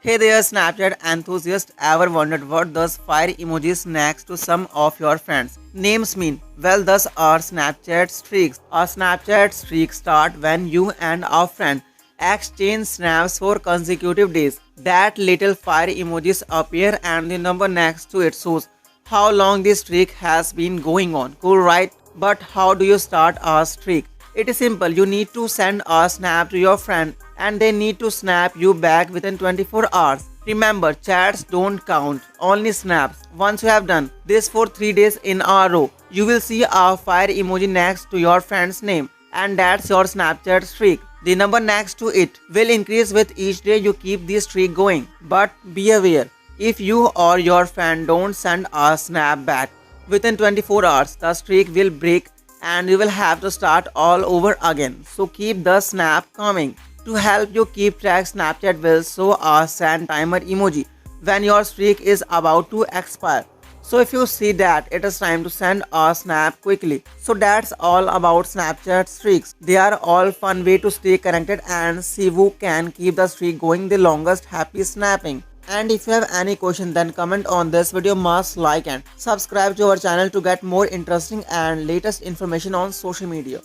Hey there, Snapchat enthusiast. Ever wondered what those fire emojis next to some of your friends' names mean? Well, thus are Snapchat streaks. A Snapchat streak start when you and a friend exchange snaps for consecutive days. That little fire emojis appear and the number next to it shows how long this streak has been going on. Cool, right? But how do you start a streak? It is simple. You need to send a snap to your friend and they need to snap you back within 24 hours. Remember, chats don't count, only snaps. Once you have done this for 3 days in a row, you will see a fire emoji next to your friend's name, and that's your Snapchat streak. The number next to it will increase with each day you keep the streak going. But be aware, if you or your friend don't send a snap back within 24 hours, the streak will break and you will have to start all over again. So keep the snap coming. To help you keep track, Snapchat will show a send timer emoji when your streak is about to expire. So if you see that it is time to send a snap quickly. So that's all about Snapchat streaks. They are all fun way to stay connected and see who can keep the streak going the longest. Happy snapping. And if you have any question, then comment on this video, must like and subscribe to our channel to get more interesting and latest information on social media.